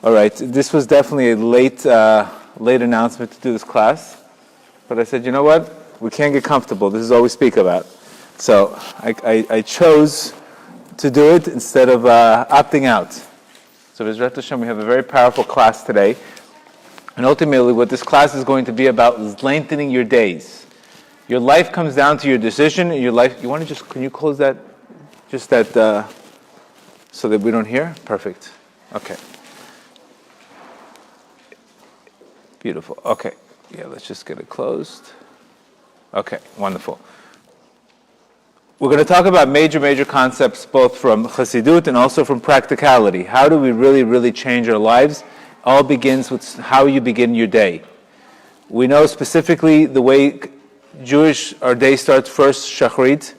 All right, this was definitely a late announcement to do this class, but I said, you know what? We can't get comfortable. This is all we speak about. So I chose to do it instead of opting out. So B'ezrat Hashem, we have a very powerful class today. And ultimately what this class is going to be about is lengthening your days. Your life comes down to your decision. Your life, you want to can you close that, just that, so that we don't hear? Perfect. Okay. Beautiful. Okay. Yeah, let's just get it closed. Okay, wonderful. We're going to talk about major concepts both from Chassidut and also from practicality. How do we really change our lives? All begins with how you begin your day. We know specifically the way our day starts first, Shachrit.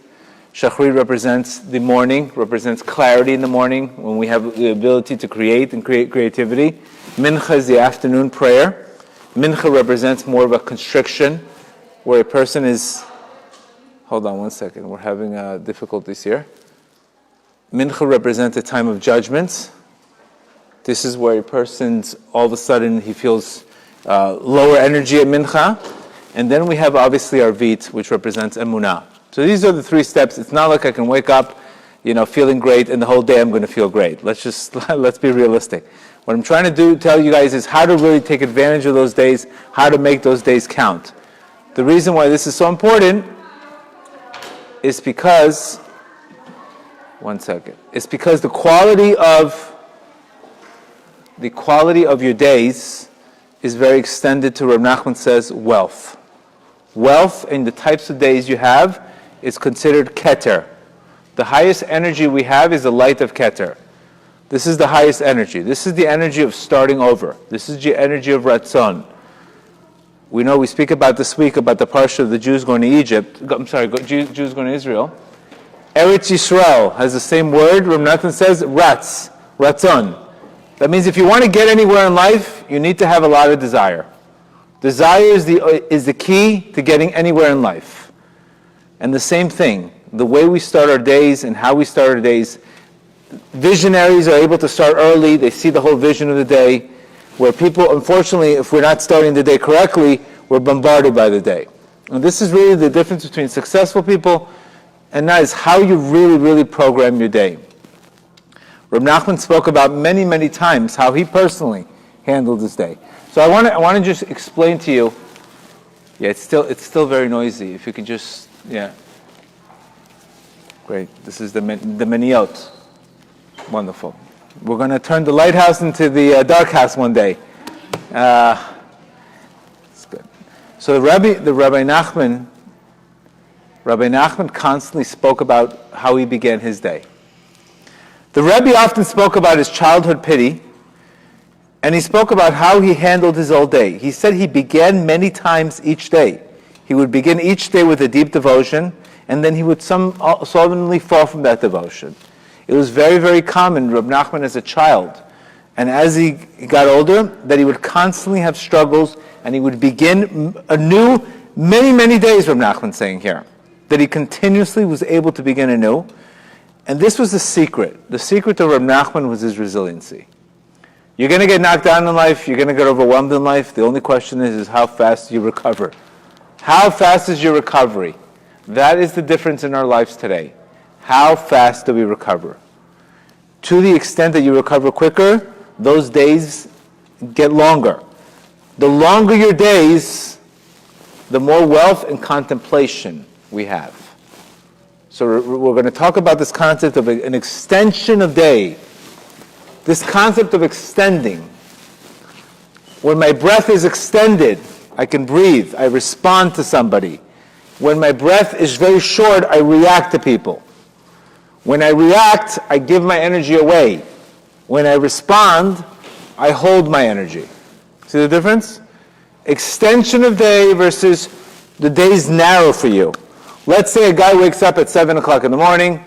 Shachrit represents the morning, represents clarity in the morning when we have the ability to create and create creativity. Mincha is the afternoon prayer. Mincha represents more of a constriction, where a person is... Hold on one second, we're having difficulties here. Mincha represents a time of judgment. This is where a person's, all of a sudden, he feels lower energy at Mincha. And then we have obviously Arvit, which represents Emunah. So these are the three steps. It's not like I can wake up, feeling great, and the whole day I'm going to feel great. Let's be realistic. What I'm trying to tell you guys is how to really take advantage of those days, how to make those days count. The reason why this is so important is because, it's because the quality of your days is very extended to, Reb Nachman says, wealth. Wealth in the types of days you have is considered keter. The highest energy we have is the light of keter. This is the highest energy. This is the energy of starting over. This is the energy of Ratzon. We know we speak about this week about the parsha of the Jews going to Egypt. Jews going to Israel. Eretz Yisrael has the same word. Reb Nachman says Ratzon. That means if you want to get anywhere in life, you need to have a lot of desire. Desire is the key to getting anywhere in life. And the same thing, the way we start our days and how we start our days. Visionaries are able to start early. They see the whole vision of the day. Where people, unfortunately, if we're not starting the day correctly, we're bombarded by the day. And this is really the difference between successful people and that is how you really program your day. Reb Nachman spoke about many times how he personally handled his day. So I want to just explain to you. Yeah, it's still very noisy. If you could just, yeah. Great. This is the Meniot. Wonderful. We're going to turn the lighthouse into the dark house one day. It's good. So the Rabbi Nachman constantly spoke about how he began his day. The Rebbe often spoke about his childhood pity, and he spoke about how he handled his old day. He said he began many times each day. He would begin each day with a deep devotion, and then he would suddenly fall from that devotion. It was very common, Reb Nachman as a child, and as he got older, that he would constantly have struggles, and he would begin anew many days, Reb Nachman saying here, that he continuously was able to begin anew. And this was the secret. The secret of Reb Nachman was his resiliency. You're going to get knocked down in life, you're going to get overwhelmed in life. The only question is how fast you recover. How fast is your recovery? That is the difference in our lives today. How fast do we recover? To the extent that you recover quicker, those days get longer. The longer your days, the more wealth and contemplation we have. So we're going to talk about this concept of an extension of day. This concept of extending. When my breath is extended, I can breathe. I respond to somebody. When my breath is very short, I react to people. When I react, I give my energy away. When I respond, I hold my energy. See the difference? Extension of day versus the day's narrow for you. Let's say a guy wakes up at 7 o'clock in the morning.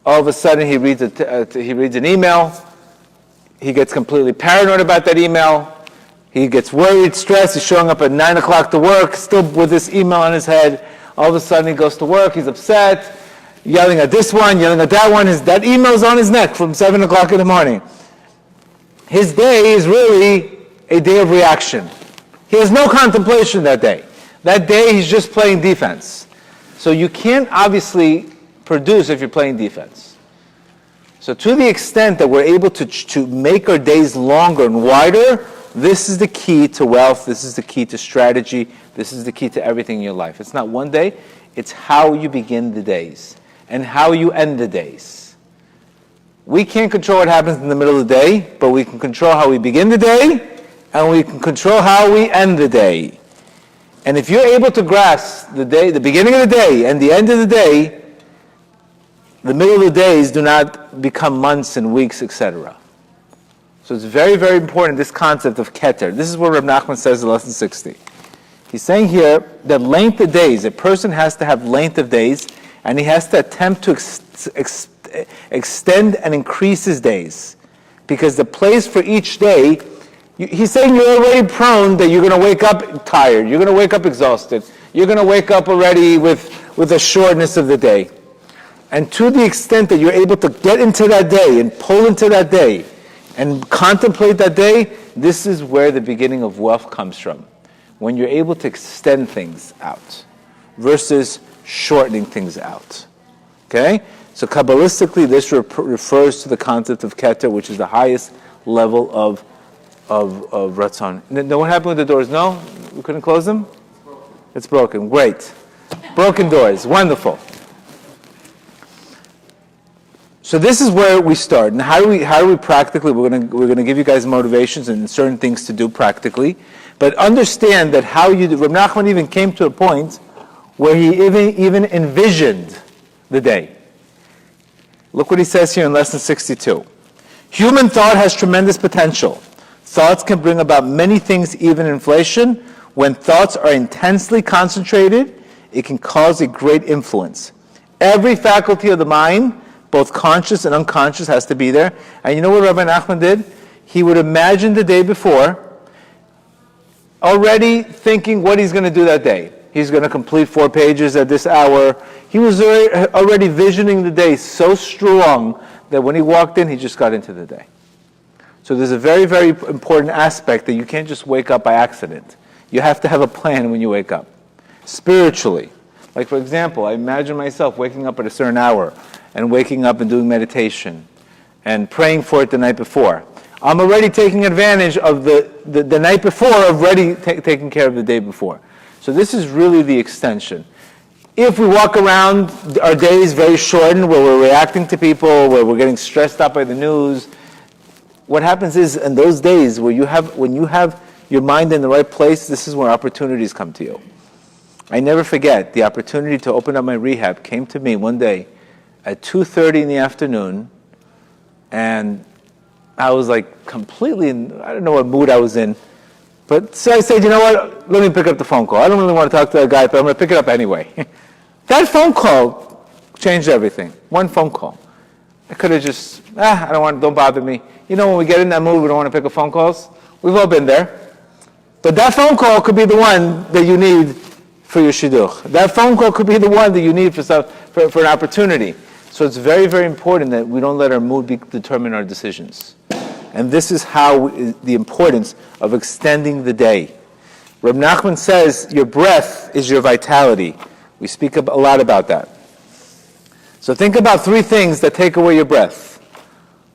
All of a sudden he reads an email. He gets completely paranoid about that email. He gets worried, stressed. He's showing up at 9 o'clock to work, still with this email on his head. All of a sudden he goes to work. He's upset. Yelling at this one, yelling at that one. That email's on his neck from 7 o'clock in the morning. his day is really a day of reaction. He has no contemplation that day. That day he's just playing defense. So you can't obviously produce if you're playing defense. So to the extent that we're able to make our days longer and wider, this is the key to wealth, this is the key to strategy, this is the key to everything in your life. It's not one day, it's how you begin the days and how you end the days. We can't control what happens in the middle of the day, but we can control how we begin the day and we can control how we end the day. And if you're able to grasp the day, the beginning of the day and the end of the day, the middle of the days do not become months and weeks, etc. So it's very, very important, this concept of keter. This is what Reb Nachman says in lesson 60. He's saying here that length of days, a person has to have length of days, and he has to attempt to extend and increase his days. Because the place for each day, he's saying you're already prone that you're going to wake up tired, you're going to wake up exhausted, you're going to wake up already with the shortness of the day. And to the extent that you're able to get into that day and pull into that day and contemplate that day, this is where the beginning of wealth comes from. When you're able to extend things out versus shortening things out. Okay? So Kabbalistically, this refers to the concept of keter, which is the highest level of Ratzon. Now, what happened with the doors? No? We couldn't close them? It's broken. Great. Broken doors. Wonderful. So this is where we start. And how do we practically, we're going to give you guys motivations and certain things to do practically. But understand that how you do, Reb Nachman even came to a point where he even envisioned the day. Look what he says here in lesson 62. Human thought has tremendous potential. Thoughts can bring about many things, even inflation. When thoughts are intensely concentrated, it can cause a great influence. Every faculty of the mind, both conscious and unconscious, has to be there. And you know what Rabbi Nachman did? He would imagine the day before, already thinking what he's going to do that day. He's going to complete 4 pages at this hour. He was already visioning the day so strong that when he walked in, he just got into the day. So there's a very, very important aspect that you can't just wake up by accident. You have to have a plan when you wake up. Spiritually. Like, for example, I imagine myself waking up at a certain hour and waking up and doing meditation and praying for it the night before. I'm already taking advantage of the night before, already taking care of the day before. So this is really the extension. If we walk around our days very shortened, where we're reacting to people, where we're getting stressed out by the news, what happens is in those days when you have your mind in the right place, this is where opportunities come to you. I never forget the opportunity to open up my rehab came to me one day at 2:30 in the afternoon, and I was like completely I don't know what mood I was in. But so I said, you know what, let me pick up the phone call. I don't really want to talk to that guy, but I'm going to pick it up anyway. That phone call changed everything. One phone call. I could have just, don't bother me. You know, when we get in that mood, we don't want to pick up phone calls. We've all been there. But that phone call could be the one that you need for your shidduch. That phone call could be the one that you need for an opportunity. So it's very, very important that we don't let our mood determine our decisions. And this is the importance of extending the day. Reb Nachman says your breath is your vitality. We speak a lot about that. So think about 3 things that take away your breath,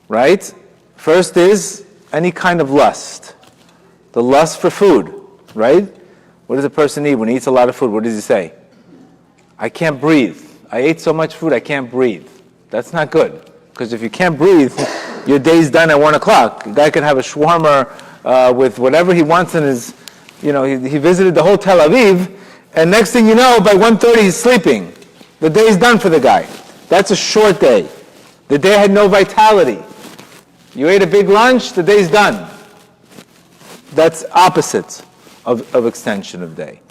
right? First is any kind of lust. The lust for food, right? What does a person need when he eats a lot of food? What does he say? I can't breathe. I ate so much food, I can't breathe. That's not good. Because if you can't breathe, your day's done at 1 o'clock. A guy can have a shawarma with whatever he wants in his, he visited the whole Tel Aviv, and next thing you know, by 1:30 he's sleeping. The day's done for the guy. That's a short day. The day had no vitality. You ate a big lunch, the day's done. That's opposite of extension of day.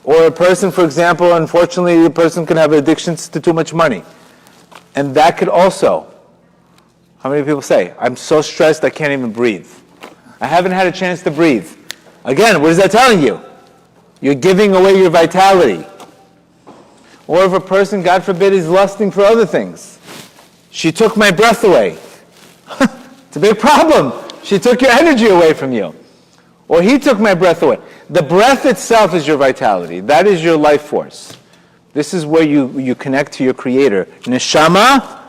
Or a person, for example, unfortunately, a person can have addictions to too much money. And that could also, how many people say, I'm so stressed I can't even breathe. I haven't had a chance to breathe. Again, what is that telling you? You're giving away your vitality. Or if a person, God forbid, is lusting for other things. She took my breath away. It's a big problem. She took your energy away from you. Or he took my breath away. The breath itself is your vitality. That is your life force. This is where you connect to your creator. Neshama,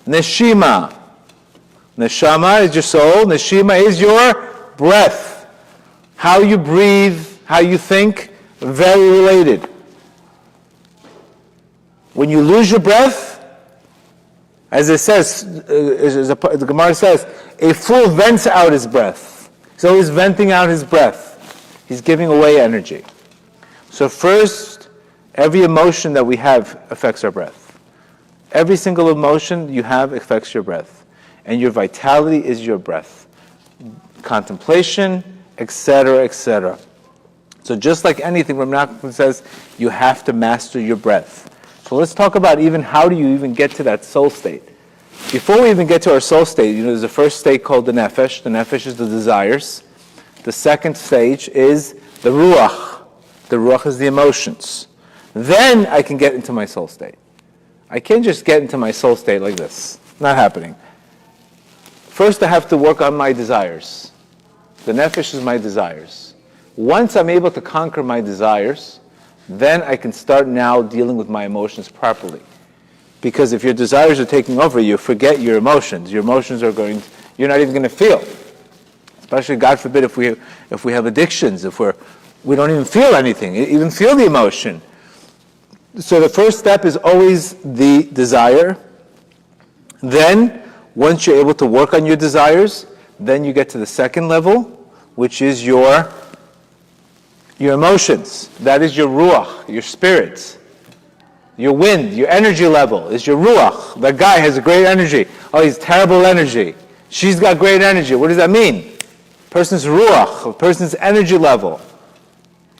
neshima. Neshama is your soul. Neshima is your breath. How you breathe, how you think, very related. When you lose your breath, as it says, the Gemara says, a fool vents out his breath. He's always venting out his breath. He's giving away energy. So first, every emotion that we have affects our breath. Every single emotion you have affects your breath. And your vitality is your breath. Contemplation, etc., etc. So just like anything, Rav Nachman says, you have to master your breath. So let's talk about even how do you even get to that soul state. Before we even get to our soul state, there's a first state called the nefesh. The nefesh is the desires. The second stage is the ruach. The ruach is the emotions. Then I can get into my soul state. I can't just get into my soul state like this. Not happening. First I have to work on my desires. The nefesh is my desires. Once I'm able to conquer my desires, then I can start now dealing with my emotions properly. Because if your desires are taking over, you forget your emotions. Your emotions are you're not even going to feel. Especially, God forbid, if we have addictions, we don't even feel anything, even feel the emotion. So the first step is always the desire. Then, once you're able to work on your desires, then you get to the second level, which is your emotions. That is your ruach, your spirits. Your wind, your energy level is your ruach. That guy has a great energy. Oh, he's terrible energy. She's got great energy. What does that mean? Person's ruach, a person's energy level.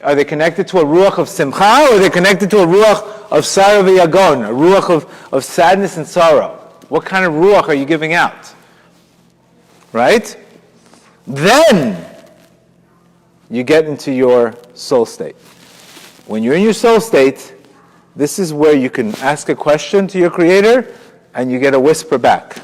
Are they connected to a ruach of simcha, or are they connected to a ruach of sarah v'yagon, a ruach of sadness and sorrow? What kind of ruach are you giving out? Right? Then you get into your soul state. When you're in your soul state, this is where you can ask a question to your creator and you get a whisper back.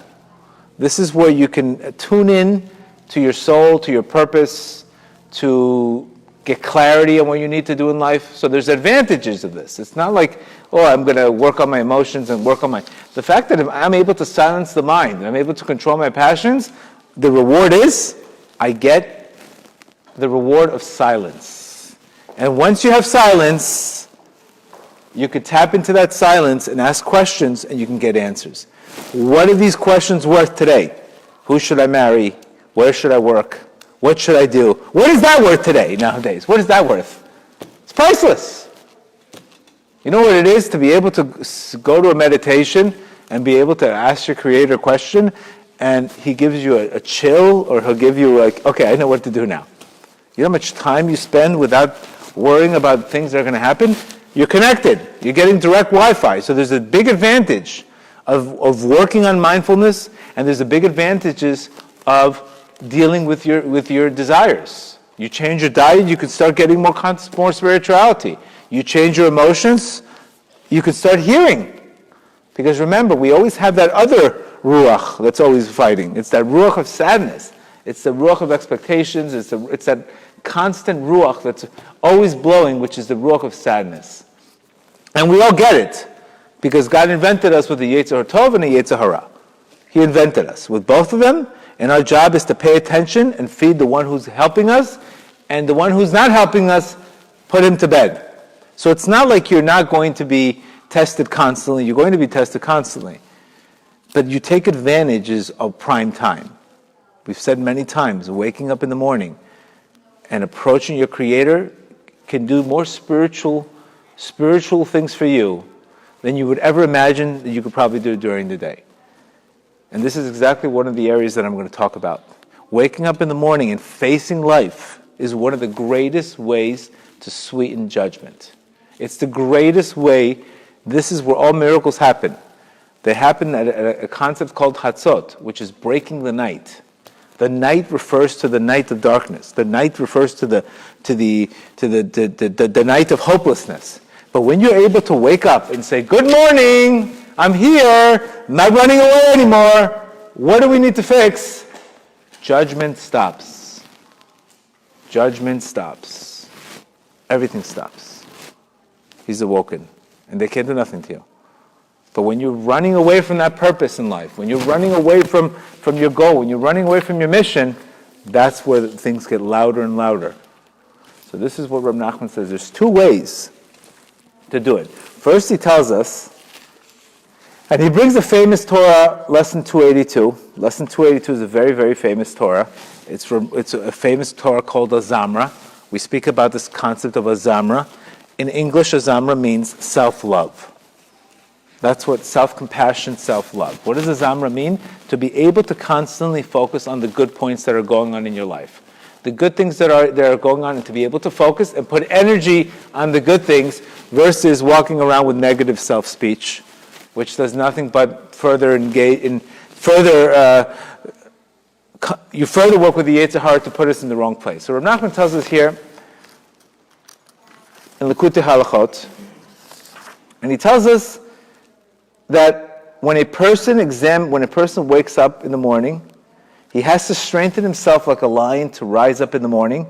This is where you can tune in to your soul, to your purpose, to get clarity on what you need to do in life. So there's advantages of this. It's not like, I'm going to work on my emotions and work on the fact that if I'm able to silence the mind, and I'm able to control my passions, the reward is, I get the reward of silence. And once you have silence, you could tap into that silence and ask questions and you can get answers. What are these questions worth today? Who should I marry? Where should I work? What should I do? What is that worth today nowadays? What is that worth? It's priceless. You know what it is to be able to go to a meditation and be able to ask your creator a question and he gives you a chill, or he'll give you okay, I know what to do now. You know how much time you spend without worrying about things that are going to happen? You're connected. You're getting direct Wi-Fi. So there's a big advantage of working on mindfulness, and there's a big advantages of dealing with your desires. You change your diet, you can start getting more spirituality. You change your emotions, you can start hearing. Because remember, we always have that other ruach that's always fighting. It's that ruach of sadness. It's the ruach of expectations. It's that constant ruach that's always blowing, which is the ruach of sadness. And we all get it, because God invented us with a Yetzer Tov and a Yetzer Hara. He invented us with both of them, and our job is to pay attention and feed the one who's helping us, and the one who's not helping us, put him to bed. So it's not like you're not going to be tested constantly. You're going to be tested constantly. But you take advantages of prime time. We've said many times, waking up in the morning and approaching your creator can do more spiritual things for you than you would ever imagine that you could probably do during the day. And this is exactly one of the areas that I'm going to talk about. Waking up in the morning and facing life is one of the greatest ways to sweeten judgment. It's the greatest way. This is where all miracles happen. They happen at a concept called Chatzot, which is breaking the night. The night refers to the night of darkness. The night refers to the night of hopelessness. But when you're able to wake up and say, "Good morning, I'm here, I'm not running away anymore. What do we need to fix?" judgment stops. Judgment stops. Everything stops. He's awoken. And they can't do nothing to you. But when you're running away from that purpose in life, when you're running away from your goal, when you're running away from your mission, that's where things get louder and louder. So this is what Reb Nachman says. There's two ways to do it. First, he tells us, and he brings the famous Torah, lesson 282. Lesson 282 is a very, very famous Torah. It's a famous Torah called Azama. We speak about this concept of Azama. In English, Azama means self-love. That's what self-compassion, self-love. What does Azama mean? To be able to constantly focus on the good points that are going on in your life. The good things that are going on, and to be able to focus and put energy on the good things versus walking around with negative self-speech, which does nothing but further engage in you further work with the Yetzer Hara to put us in the wrong place. So Reb Nachman tells us here in Likutei Halachot, and he tells us that when a person wakes up in the morning, he has to strengthen himself like a lion to rise up in the morning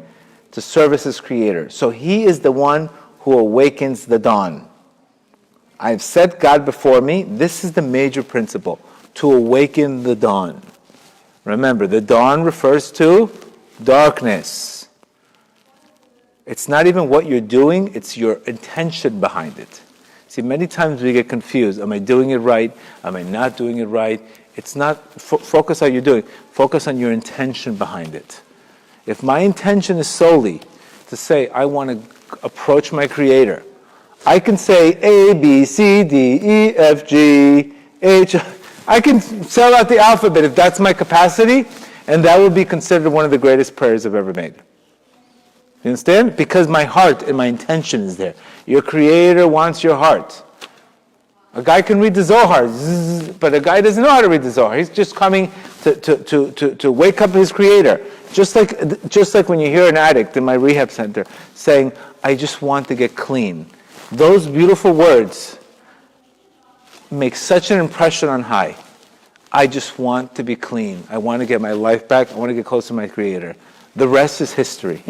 to service his Creator. So he is the one who awakens the dawn. I've set God before me. This is the major principle, to awaken the dawn. Remember, the dawn refers to darkness. It's not even what you're doing, it's your intention behind it. See, many times we get confused. Am I doing it right? Am I not doing it right? It's not, focus on how you're doing. Focus on your intention behind it. If my intention is solely to say, I want to approach my Creator, I can say A, B, C, D, E, F, G, H. I can spell out the alphabet if that's my capacity, and that would be considered one of the greatest prayers I've ever made. You understand? Because my heart and my intention is there. Your Creator wants your heart. A guy can read the Zohar, but a guy doesn't know how to read the Zohar. He's just coming to wake up his Creator. Just like when you hear an addict in my rehab center saying, I just want to get clean. Those beautiful words make such an impression on high. I just want to be clean. I want to get my life back. I want to get close to my Creator. The rest is history.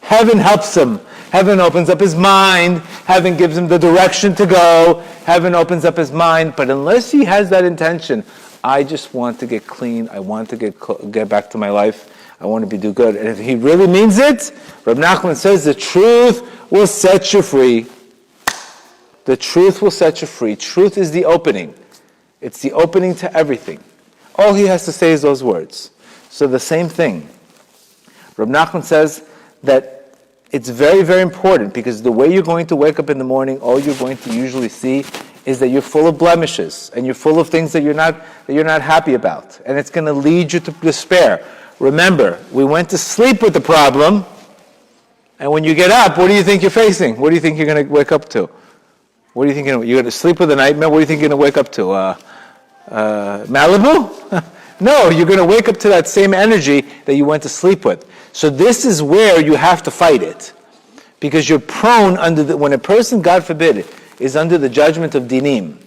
Heaven helps him. Heaven opens up his mind. Heaven gives him the direction to go. Heaven opens up his mind. But unless he has that intention, I just want to get clean. I want to get back to my life. I want to do good. And if he really means it, Reb Nachman says the truth will set you free. The truth will set you free. Truth is the opening. It's the opening to everything. All he has to say is those words. So the same thing. Reb Nachman says that it's very, very important because the way you're going to wake up in the morning, all you're going to usually see is that you're full of blemishes and you're full of things that you're not happy about. And it's going to lead you to despair. Remember, we went to sleep with the problem, and when you get up, what do you think you're facing? What do you think you're going to wake up to? What do you think you're going to sleep with a nightmare? What do you think you're going to wake up to? Malibu? No, you're going to wake up to that same energy that you went to sleep with. So this is where you have to fight it. Because you're prone when a person, God forbid, is under the judgment of dinim.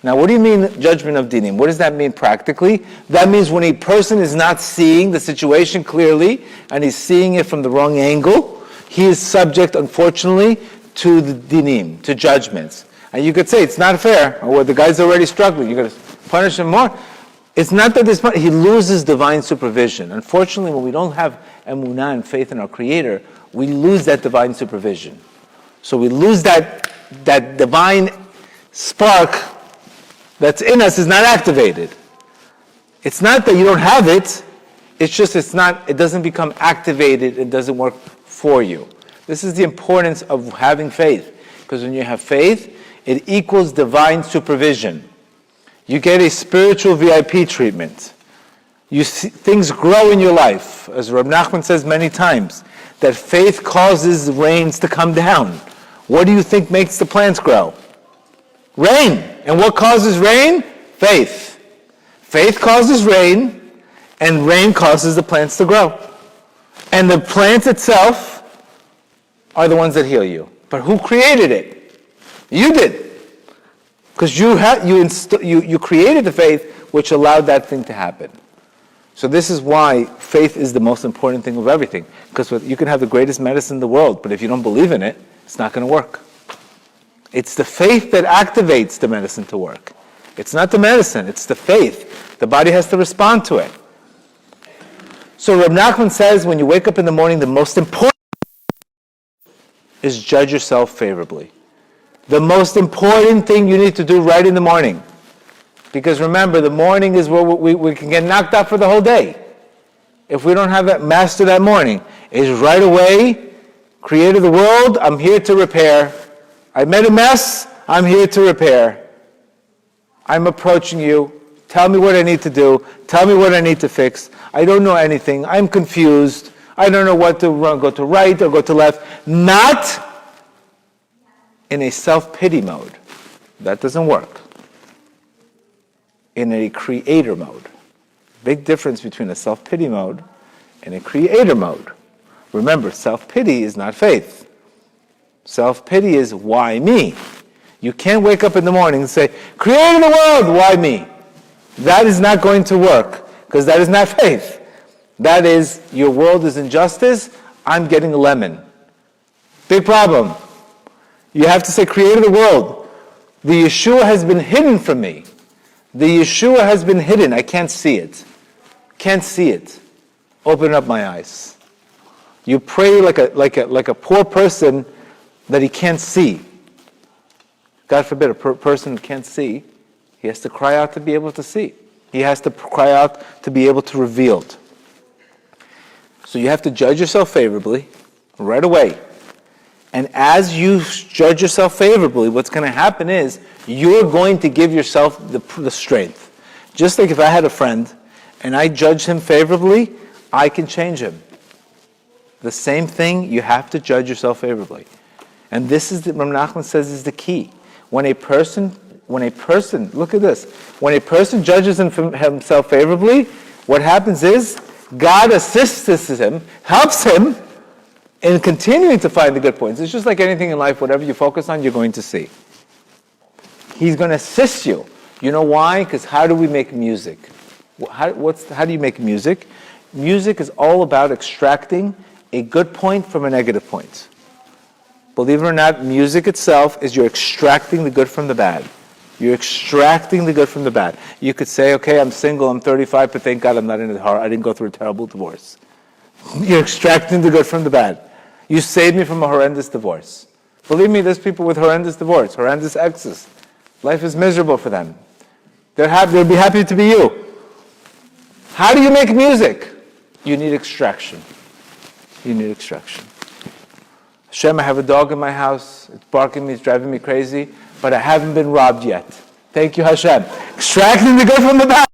Now, what do you mean judgment of dinim? What does that mean practically? That means when a person is not seeing the situation clearly and he's seeing it from the wrong angle, he is subject, unfortunately, to the dinim, to judgments. And you could say, it's not fair, or the guy's already struggling, you're going to punish him more. It's not that he loses divine supervision. Unfortunately, when we don't have emunah and faith in our Creator, we lose that divine supervision. So we lose that divine spark that's in us is not activated. It's not that you don't have it, it's just it doesn't become activated, it doesn't work for you. This is the importance of having faith. Because when you have faith, it equals divine supervision. You get a spiritual VIP treatment. You see things grow in your life. As Reb Nachman says many times, that faith causes rains to come down. What do you think makes the plants grow? Rain. And what causes rain? Faith. Faith causes rain, and rain causes the plants to grow. And the plants itself are the ones that heal you. But who created it? You did. Because you created the faith which allowed that thing to happen. So this is why faith is the most important thing of everything. Because you can have the greatest medicine in the world, but if you don't believe in it, it's not going to work. It's the faith that activates the medicine to work. It's not the medicine, it's the faith. The body has to respond to it. So Reb Nachman says when you wake up in the morning, the most important is judge yourself favorably. The most important thing you need to do right in the morning. Because remember, the morning is where we can get knocked out for the whole day. If we don't have that master that morning, is right away, Creator of the world, I'm here to repair. I made a mess, I'm here to repair. I'm approaching you. Tell me what I need to do. Tell me what I need to fix. I don't know anything. I'm confused. I don't know what to run, go to right or go to left. Not in a self-pity mode. That doesn't work. In a creator mode. Big difference between a self-pity mode and a creator mode. Remember, self-pity is not faith. Self-pity is why me? You can't wake up in the morning and say, creator of the world, why me? That is not going to work, because that is not faith. That is, your world is injustice, I'm getting a lemon. Big problem. You have to say, creator of the world, the Yeshua has been hidden from me. The Yeshua has been hidden. I can't see it. Can't see it. Open up my eyes. You pray like a poor person that he can't see. God forbid, a person who can't see, he has to cry out to be able to see. He has to cry out to be able to reveal it. So you have to judge yourself favorably right away. And as you judge yourself favorably, what's going to happen is you're going to give yourself the strength. Just like if I had a friend and I judged him favorably, I can change him. The same thing, you have to judge yourself favorably. And this is what Nachman says is the key. When a person, look at this, when a person judges himself favorably, what happens is God assists him, helps him in continuing to find the good points. It's just like anything in life, whatever you focus on, you're going to see. He's going to assist you. You know why? Because how do we make music? How do you make music? Music is all about extracting a good point from a negative point. Believe it or not, music itself is you're extracting the good from the bad. You're extracting the good from the bad. You could say, okay, I'm single, I'm 35, but thank God I'm not in a horror. I didn't go through a terrible divorce. You're extracting the good from the bad. You saved me from a horrendous divorce. Believe me, there's people with horrendous divorce, horrendous exes. Life is miserable for them. They'll be happy to be you. How do you make music? You need extraction. You need extraction. Hashem, I have a dog in my house. It's barking me, it's driving me crazy, but I haven't been robbed yet. Thank you, Hashem. Extracting the good from the bad.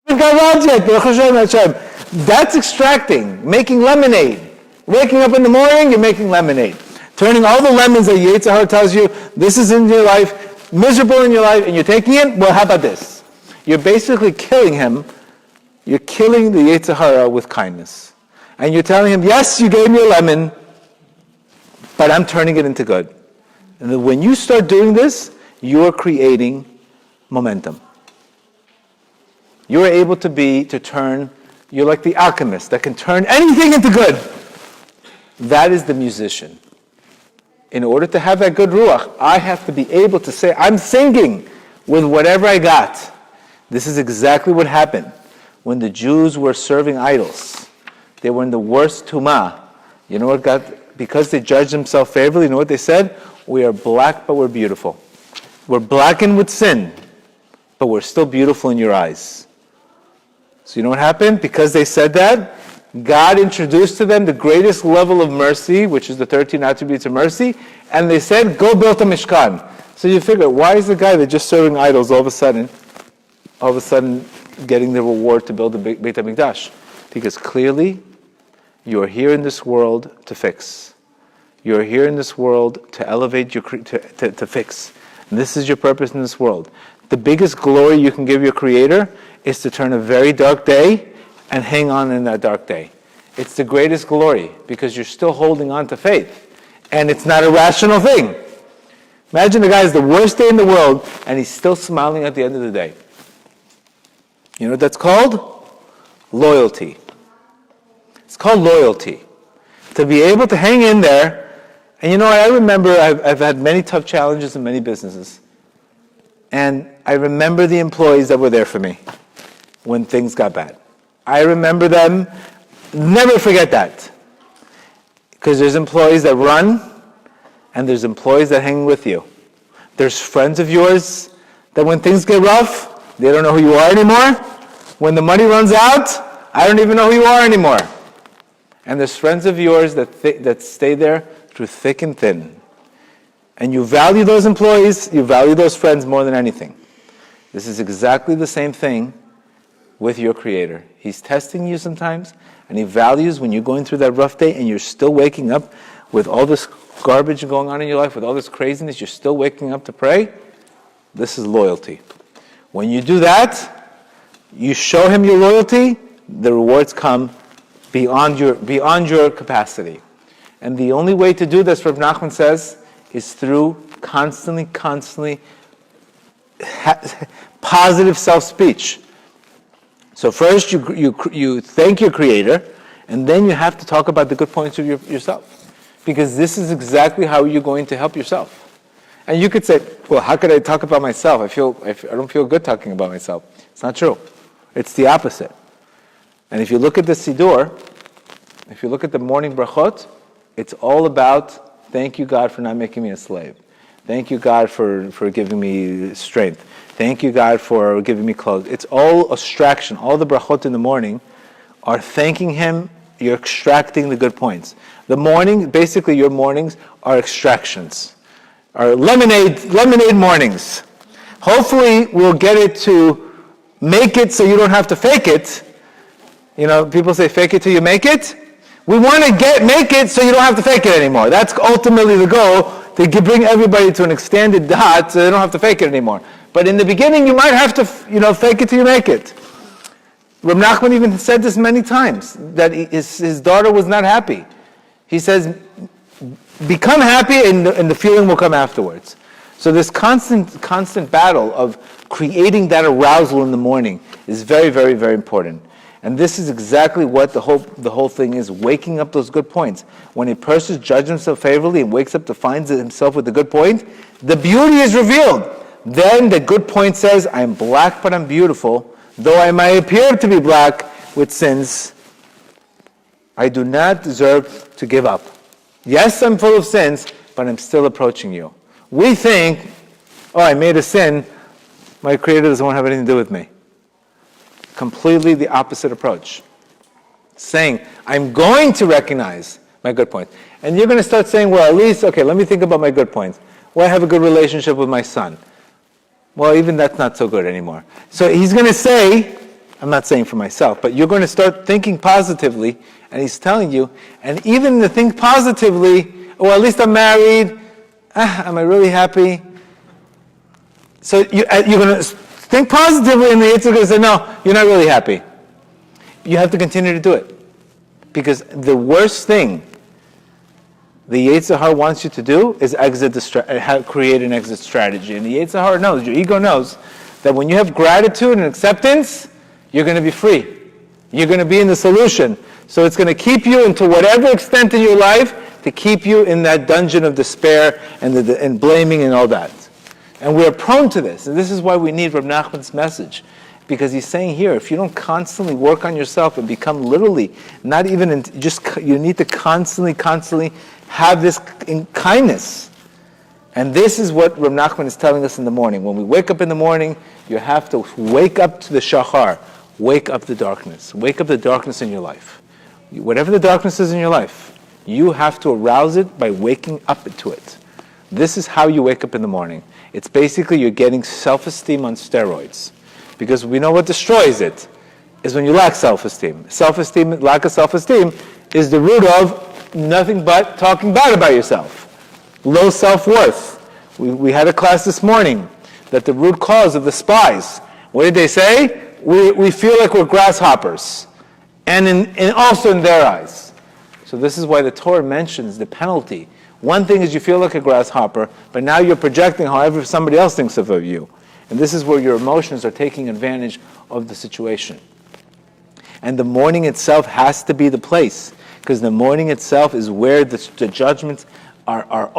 I haven't got robbed yet. Baruch Hashem, Hashem. That's extracting, making lemonade. Waking up in the morning, you're making lemonade. Turning all the lemons that Yetzer Hara tells you, this is in your life, miserable in your life, and you're taking it, well, how about this? You're basically killing him. You're killing the Yetzer Hara with kindness. And you're telling him, yes, you gave me a lemon, but I'm turning it into good. And then when you start doing this, you're creating momentum. You're able to turn, you're like the alchemist that can turn anything into good. That is the musician. In order to have that good ruach, I have to be able to say, I'm singing with whatever I got. This is exactly what happened when the Jews were serving idols. They were in the worst tumah. You know what God, because they judged themselves favorably, you know what they said? We are black, but we're beautiful. We're blackened with sin, but we're still beautiful in your eyes. So you know what happened? Because they said that, God introduced to them the greatest level of mercy, which is the 13 attributes of mercy, and they said, go build a Mishkan. So you figure, why is the guy that's just serving idols all of a sudden getting the reward to build the Beit HaMikdash? Because clearly, you're here in this world to fix. You're here in this world to elevate, to fix. And this is your purpose in this world. The biggest glory you can give your Creator is to turn a very dark day and hang on in that dark day. It's the greatest glory because you're still holding on to faith. And it's not a rational thing. Imagine the guy has the worst day in the world and he's still smiling at the end of the day. You know what that's called? Loyalty. It's called loyalty. To be able to hang in there. And you know, I remember I've had many tough challenges in many businesses. And I remember the employees that were there for me when things got bad. I remember them. Never forget that. Because there's employees that run, and there's employees that hang with you. There's friends of yours that when things get rough, they don't know who you are anymore. When the money runs out, I don't even know who you are anymore. And there's friends of yours that stay there through thick and thin. And you value those employees, you value those friends more than anything. This is exactly the same thing with your Creator. He's testing you sometimes, and He values when you're going through that rough day and you're still waking up with all this garbage going on in your life, with all this craziness, you're still waking up to pray. This is loyalty. When you do that, you show Him your loyalty, the rewards come beyond your capacity. And the only way to do this, Rav Nachman says, is through constantly positive self-speech. So first you thank your Creator, and then you have to talk about the good points of yourself. Because this is exactly how you're going to help yourself. And you could say, well, how could I talk about myself? I don't feel good talking about myself. It's not true. It's the opposite. And if you look at the Siddur, if you look at the morning brachot, it's all about, thank you, God, for not making me a slave. Thank you, God, for giving me strength. Thank you, God, for giving me clothes. It's all abstraction. All the brachot in the morning are thanking Him. You're extracting the good points. The morning, basically your mornings are extractions, are lemonade mornings. Hopefully we'll get it to make it so you don't have to fake it. You know, people say fake it till you make it. We want to make it so you don't have to fake it anymore. That's ultimately the goal, to bring everybody to an extended dot so they don't have to fake it anymore. But in the beginning you might have to, fake it till you make it. Reb Nachman even said this many times, that his daughter was not happy. He says, become happy and the feeling will come afterwards. So this constant battle of creating that arousal in the morning is very, very, very important. And this is exactly what the whole thing is, waking up those good points. When a person judges himself favorably and wakes up to find himself with the good point, the beauty is revealed. Then the good point says, I'm black but I'm beautiful. Though I might appear to be black with sins, I do not deserve to give up. Yes, I'm full of sins, but I'm still approaching you. We think, I made a sin, my Creator doesn't want to have anything to do with me. Completely the opposite approach. Saying, I'm going to recognize my good points. And you're going to start saying, well, at least, let me think about my good points. Well, I have a good relationship with my son. Well, even that's not so good anymore. So he's going to say, I'm not saying for myself, but you're going to start thinking positively, and he's telling you, and even to think positively, at least I'm married, am I really happy? So you're going to think positively, and the Yitzhak is going to say, no, you're not really happy. You have to continue to do it. Because the worst thing the Yetzer Hara wants you to do is create an exit strategy. And the Yetzer Hara knows, your ego knows, that when you have gratitude and acceptance, you're going to be free. You're going to be in the solution. So it's going to keep you, into whatever extent in your life, to keep you in that dungeon of despair and blaming and all that. And we're prone to this. And this is why we need Reb Nachman's message. Because he's saying here, if you don't constantly work on yourself and become literally, you need to constantly have this in kindness. And this is what Reb Nachman is telling us in the morning. When we wake up in the morning, you have to wake up to the shachar. Wake up the darkness. Wake up the darkness in your life. Whatever the darkness is in your life, you have to arouse it by waking up to it. This is how you wake up in the morning. It's basically you're getting self-esteem on steroids. Because we know what destroys it is when you lack self-esteem. Lack of self-esteem is the root of nothing but talking bad about yourself. Low self-worth. We had a class this morning that the root cause of the spies, what did they say? We feel like we're grasshoppers. And also in their eyes. So this is why the Torah mentions the penalty. One thing is you feel like a grasshopper, but now you're projecting however somebody else thinks of you. And this is where your emotions are taking advantage of the situation. And the morning itself has to be the place, because the morning itself is where the judgments are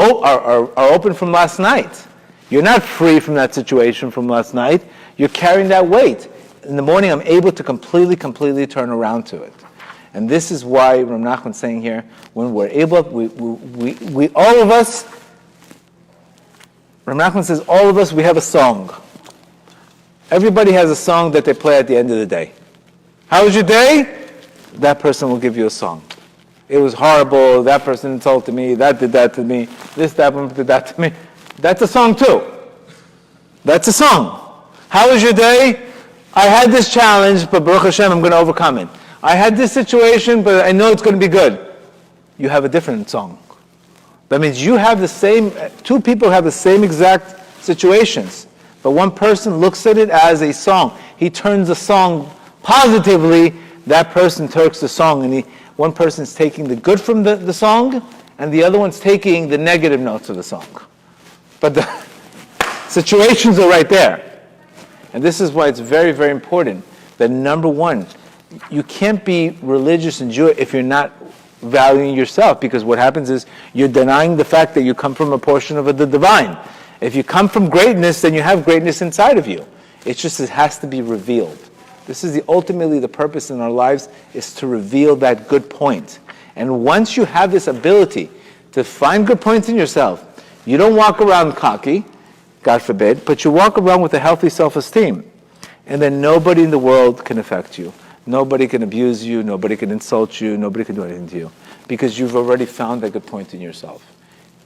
open from last night. You're not free from that situation from last night. You're carrying that weight. In the morning, I'm able to completely turn around to it. And this is why Rav Nachman's saying here, when we're able, we all of us, Rav Nachman says, all of us, we have a song. Everybody has a song that they play at the end of the day. How was your day? That person will give you a song. It was horrible, that person insulted me, that did that to me, that one did that to me. That's a song too. That's a song. How was your day? I had this challenge, but Baruch Hashem, I'm going to overcome it. I had this situation, but I know it's going to be good. You have a different song. That means you have the same, two people have the same exact situations, but one person looks at it as a song. He turns the song positively, that person takes the song, and one person's taking the good from the song, and the other one's taking the negative notes of the song. But the situations are right there. And this is why it's very, very important that, number one, you can't be religious and Jewish if you're not valuing yourself, because what happens is you're denying the fact that you come from a portion of the divine. If you come from greatness, then you have greatness inside of you. It's just, it has to be revealed. This is ultimately the purpose in our lives, is to reveal that good point. And once you have this ability to find good points in yourself, you don't walk around cocky, God forbid, but you walk around with a healthy self-esteem. And then nobody in the world can affect you. Nobody can abuse you, nobody can insult you, nobody can do anything to you, because you've already found that good point in yourself.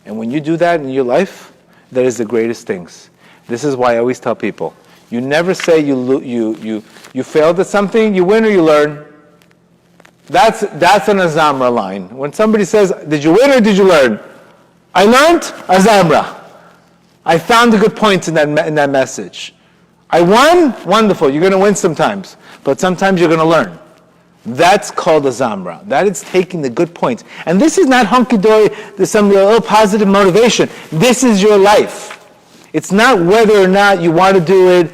And when you do that in your life, that is the greatest things. This is why I always tell people, you never say you failed at something, you win or you learn. That's an Azama line. When somebody says, did you win or did you learn? I learned, Azama. I found the good points in that message. I won, wonderful, you're going to win sometimes, but sometimes you're going to learn. That's called Azamra. That is taking the good points. And this is not hunky-dory, there's some little positive motivation. This is your life. It's not whether or not you want to do it,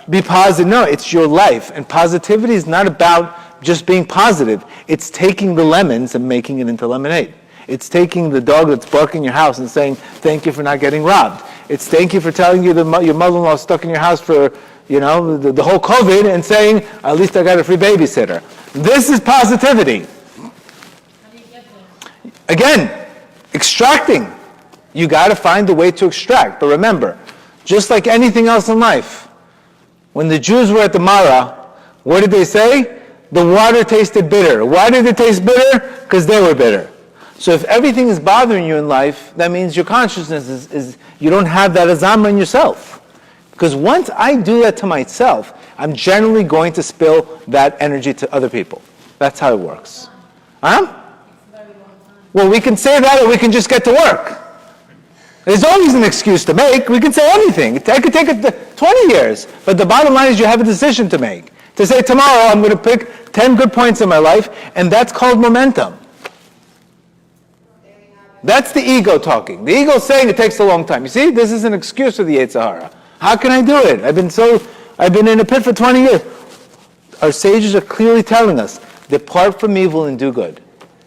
be positive. No, it's your life. And positivity is not about just being positive. It's taking the lemons and making it into lemonade. It's taking the dog that's barking in your house and saying, thank you for not getting robbed. It's thank you for telling you that your mother-in-law is stuck in your house for, the whole COVID, and saying, at least I got a free babysitter. This is positivity. How do you get there? Again, extracting. You got to find a way to extract. But remember, just like anything else in life, when the Jews were at the Mara, what did they say? The water tasted bitter. Why did it taste bitter? Because they were bitter. So if everything is bothering you in life, that means your consciousness is you don't have that azama in yourself. Because once I do that to myself, I'm generally going to spill that energy to other people. That's how it works. Huh? Well, we can say that, or we can just get to work. There's always an excuse to make. We can say anything. I could take it 20 years. But the bottom line is you have a decision to make. To say tomorrow I'm going to pick 10 good points in my life, and that's called momentum. That's the ego talking. The ego is saying it takes a long time. You see, this is an excuse for the Yetzer Hara. How can I do it? I've been in a pit for 20 years. Our sages are clearly telling us, depart from evil and do good.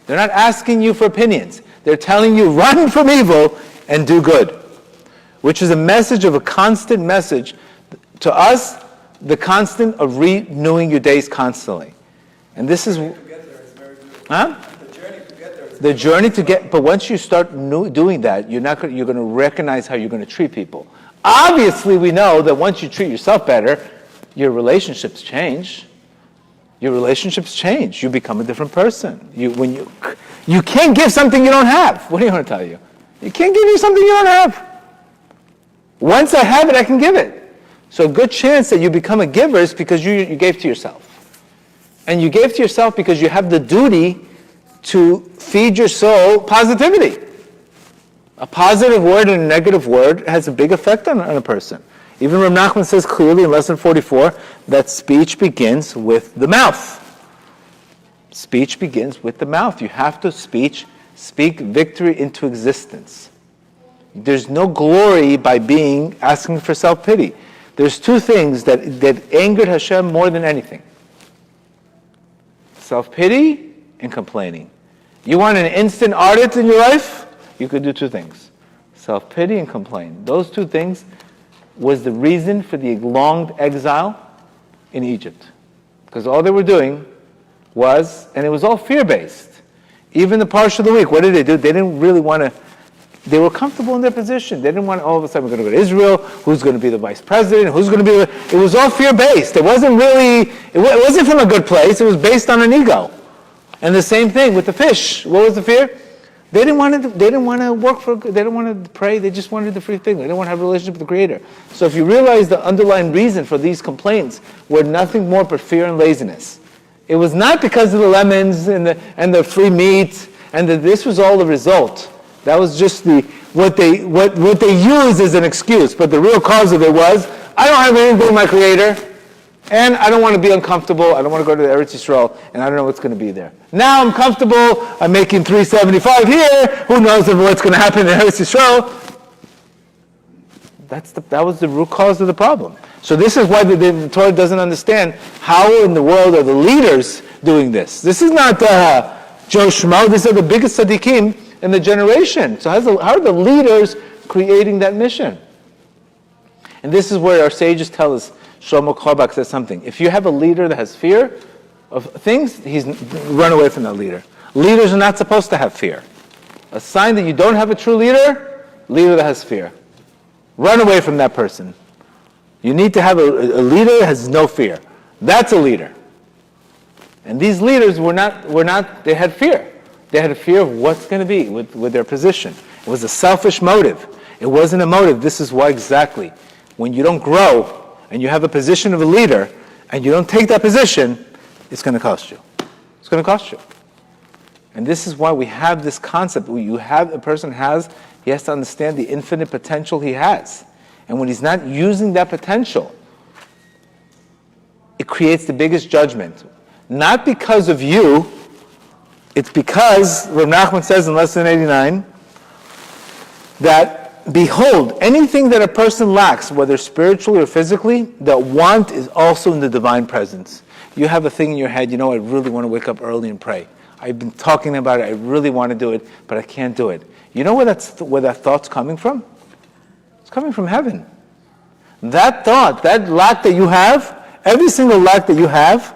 They're not asking you for opinions. They're telling you, run from evil and do good. Which is a message of a constant message. To us, the constant of renewing your days constantly. And this is... Huh? The journey to get, but once you start doing that, you're going to recognize how you're going to treat people. Obviously, we know that once you treat yourself better, your relationships change. Your relationships change. You become a different person. You can't give something you don't have. What do you want to tell you? You can't give you something you don't have. Once I have it, I can give it. So a good chance that you become a giver is because you gave to yourself. And you gave to yourself because you have the duty to feed your soul positivity. A positive word and a negative word has a big effect on a person. Even Rav Nachman says clearly in lesson 44 that speech begins with the mouth. Speech begins with the mouth. You have to speak victory into existence. There's no glory by asking for self-pity. There's two things that angered Hashem more than anything. Self-pity and complaining. You want an instant audit in your life? You could do two things. Self-pity and complain. Those two things was the reason for the long exile in Egypt. Because all they were doing was, and it was all fear-based. Even the Parsha of the week, what did they do? They didn't really want to, they were comfortable in their position. They didn't want, all of a sudden, we're going to go to Israel, who's going to be the vice president, who's going to be, it was all fear-based. It wasn't really, it wasn't from a good place, it was based on an ego. And the same thing with the fish. What was the fear? They didn't want to work for, they didn't want to pray, they just wanted the free thing. They didn't want to have a relationship with the Creator. So if you realize the underlying reason for these complaints were nothing more but fear and laziness. It was not because of the lemons and the free meat, and that this was all the result. That was just what they used as an excuse. But the real cause of it was, I don't have anything to do with my Creator, and I don't want to be uncomfortable. I don't want to go to the Eretz Yisrael, and I don't know what's going to be there. Now I'm comfortable. I'm making $375 here. Who knows what's going to happen in Eretz Yisrael? That was the root cause of the problem. So this is why the Torah doesn't understand how in the world are the leaders doing this. This is not Joe Schmo. These are the biggest tzaddikim in the generation. So how are the leaders creating that mission? And this is where our sages tell us, Shlomo Korbach says something. If you have a leader that has fear of things, run away from that leader. Leaders are not supposed to have fear. A sign that you don't have a true leader that has fear. Run away from that person. You need to have a leader that has no fear. That's a leader. And these leaders were not, they had fear. They had a fear of what's going to be with their position. It was a selfish motive. It wasn't a motive. This is why exactly. When you don't grow and you have a position of a leader and you don't take that position, it's going to cost you. It's going to cost you. And this is why we have this concept. He has to understand the infinite potential he has. And when he's not using that potential, it creates the biggest judgment. Not because of you, it's because, Rav Nachman says in Lesson 89, that, behold, anything that a person lacks, whether spiritually or physically, that want is also in the divine presence. You have a thing in your head, I really want to wake up early and pray. I've been talking about it, I really want to do it, but I can't do it. You know where that thought's coming from? It's coming from heaven. That thought, that lack that you have, every single lack that you have,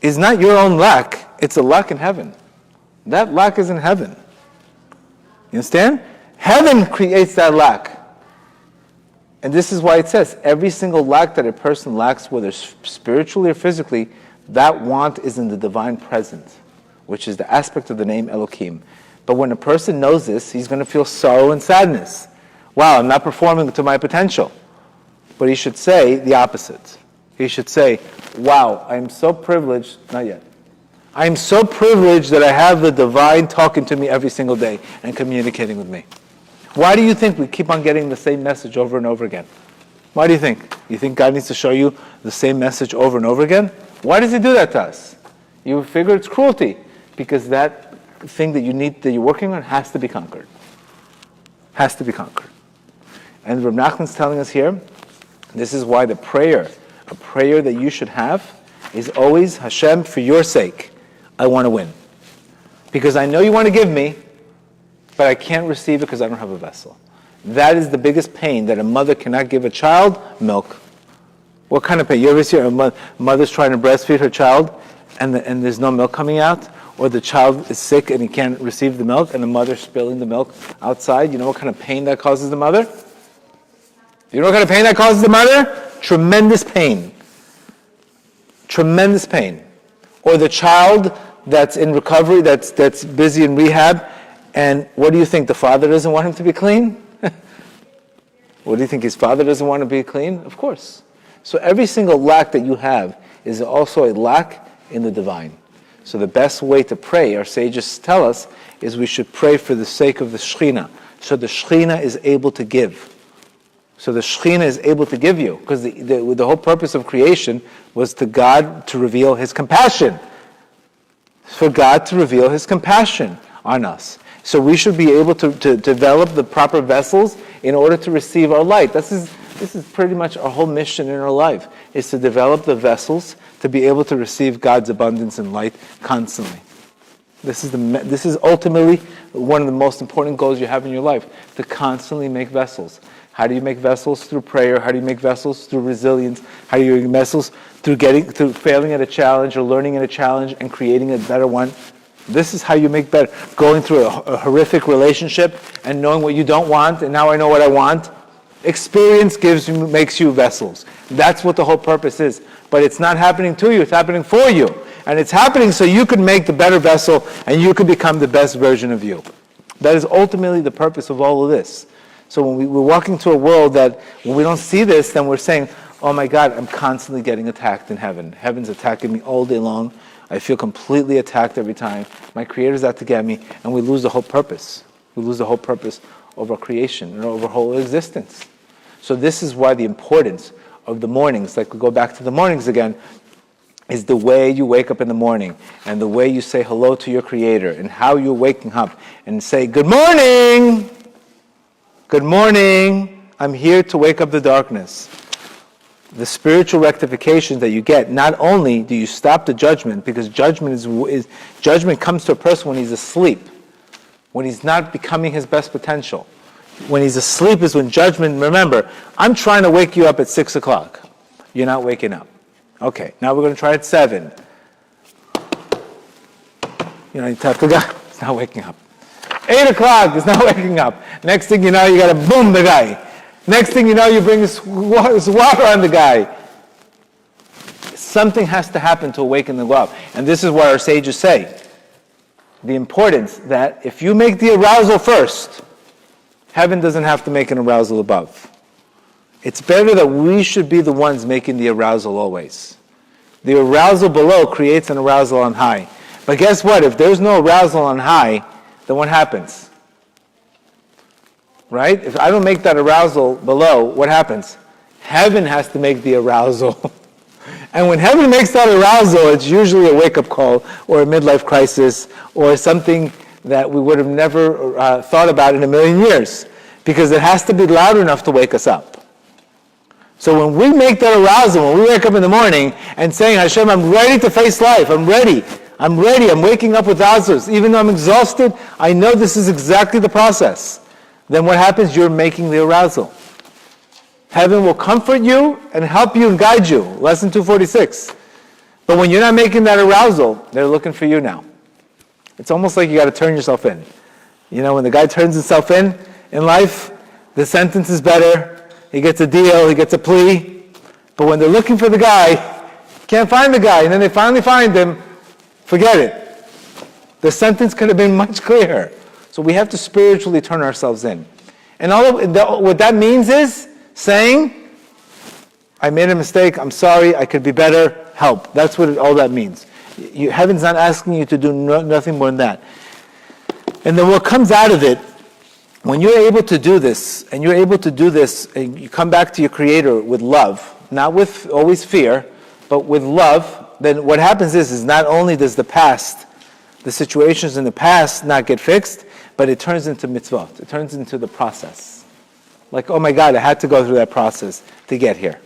is not your own lack. It's a lack in heaven. That lack is in heaven. You understand? Heaven creates that lack. And this is why it says, every single lack that a person lacks, whether spiritually or physically, that want is in the divine presence, which is the aspect of the name Elohim. But when a person knows this, he's going to feel sorrow and sadness. Wow, I'm not performing to my potential. But he should say the opposite. He should say, wow, I'm so privileged, not yet. I'm so privileged that I have the divine talking to me every single day and communicating with me. Why do you think we keep on getting the same message over and over again? Why do you think? You think God needs to show you the same message over and over again? Why does he do that to us? You figure it's cruelty, because that thing that you're working on has to be conquered. Has to be conquered. And Rav Nachman's telling us here, this is why a prayer that you should have is always, Hashem, for your sake, I want to win. Because I know you want to give me, but I can't receive it because I don't have a vessel. That is the biggest pain, that a mother cannot give a child milk. What kind of pain? You ever see a mother's trying to breastfeed her child and there's no milk coming out? Or the child is sick and he can't receive the milk and the mother's spilling the milk outside? You know what kind of pain that causes the mother? You know what kind of pain that causes the mother? Tremendous pain. Tremendous pain. Or the child that's in recovery, that's busy in rehab, and what do you think? The father doesn't want him to be clean? What do you think? His father doesn't want to be clean? Of course. So every single lack that you have is also a lack in the divine. So the best way to pray, our sages tell us, is we should pray for the sake of the Shekhinah. So the Shekhinah is able to give. So the Shekhinah is able to give you. Because the whole purpose of creation was to God to reveal His compassion. For God to reveal His compassion on us. So we should be able to develop the proper vessels in order to receive our light. This is This is pretty much our whole mission in our life, is to develop the vessels to be able to receive God's abundance and light constantly. This is ultimately one of the most important goals you have in your life, to constantly make vessels. How do you make vessels? Through prayer. How do you make vessels? Through resilience. How do you make vessels? Through failing at a challenge or learning at a challenge and creating a better one. This is how you make better. Going through a horrific relationship and knowing what you don't want, and now I know what I want. Experience makes you vessels. That's what the whole purpose is. But it's not happening to you, it's happening for you. And it's happening so you could make the better vessel and you could become the best version of you. That is ultimately the purpose of all of this. So when we're walking to a world that when we don't see this, then we're saying, oh my God, I'm constantly getting attacked in heaven. Heaven's attacking me all day long. I feel completely attacked every time. My Creator's out to get me, and we lose the whole purpose. We lose the whole purpose of our creation and of our whole existence. So this is why the importance of the mornings, like we go back to the mornings again, is the way you wake up in the morning and the way you say hello to your Creator and how you're waking up and say, good morning! Good morning! I'm here to wake up the darkness. The spiritual rectification that you get, not only do you stop the judgment, because judgment comes to a person when he's asleep, when he's not becoming his best potential. When he's asleep is when judgment, remember, I'm trying to wake you up at 6 o'clock. You're not waking up. Okay, now we're going to try at 7. You tap the guy, he's not waking up. 8 o'clock, he's not waking up. Next thing you know, you got to boom the guy. Next thing you know, you bring his water on the guy. Something has to happen to awaken the love. And this is what our sages say. The importance that if you make the arousal first, heaven doesn't have to make an arousal above. It's better that we should be the ones making the arousal always. The arousal below creates an arousal on high. But guess what? If there's no arousal on high, then what happens? Right? If I don't make that arousal below, what happens? Heaven has to make the arousal. And when heaven makes that arousal, it's usually a wake-up call or a midlife crisis or something that we would have never thought about in a million years, because it has to be loud enough to wake us up. So when we make that arousal, when we wake up in the morning and saying, Hashem, I'm ready to face life, I'm ready, I'm waking up with answers, even though I'm exhausted, I know this is exactly the process. Then what happens? You're making the arousal. Heaven will comfort you and help you and guide you. Lesson 246. But when you're not making that arousal, they're looking for you now. It's almost like you got to turn yourself in. When the guy turns himself in life, the sentence is better. He gets a deal, he gets a plea. But when they're looking for the guy, can't find the guy, and then they finally find him, forget it. The sentence could have been much clearer. So we have to spiritually turn ourselves in. And what that means is saying, I made a mistake, I'm sorry, I could be better, help. That's what all that means. Heaven's not asking you to do nothing more than that. And then what comes out of it, when you're able to do this, and you come back to your Creator with love, not with always fear, but with love, then what happens is not only does the situations in the past not get fixed, but it turns into mitzvot. It turns into the process. Like, oh my God, I had to go through that process to get here.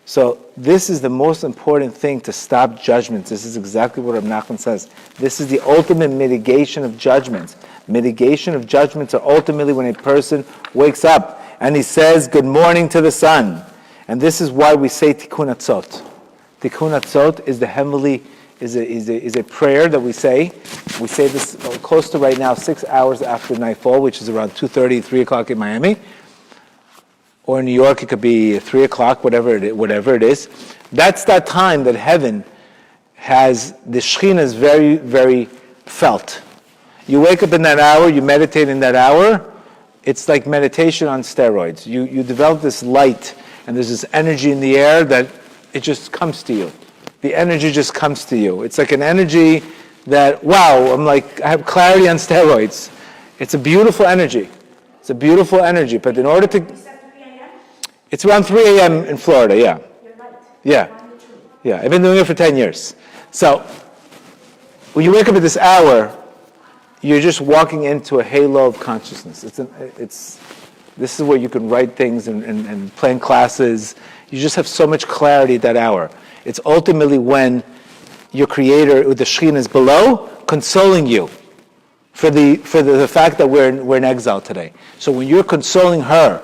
So this is the most important thing, to stop judgments. This is exactly what Reb Nachman says. This is the ultimate mitigation of judgments. Mitigation of judgments are ultimately when a person wakes up and he says, good morning to the sun. And this is why we say Tikkun Atzot. Tikkun Atzot is the heavenly, is a prayer that we say. We say this close to right now, 6 hours after nightfall, which is around 2:30, 3 o'clock in Miami. Or in New York, it could be 3 o'clock, whatever it is. That's that time that heaven has, the Shekhinah is very, very felt. You wake up in that hour, you meditate in that hour, it's like meditation on steroids. You develop this light, and there's this energy in the air that it just comes to you. The energy just comes to you. It's like an energy that, wow, I have clarity on steroids. It's a beautiful energy. It's a beautiful energy, but in order to... It's around 3 a.m. in Florida, yeah. Yeah, I've been doing it for 10 years. So, when you wake up at this hour, you're just walking into a halo of consciousness. This is where you can write things and plan classes. You just have so much clarity at that hour. It's ultimately when your Creator, the Shekhinah, is below, consoling you for the fact that we're in exile today. So when you're consoling her,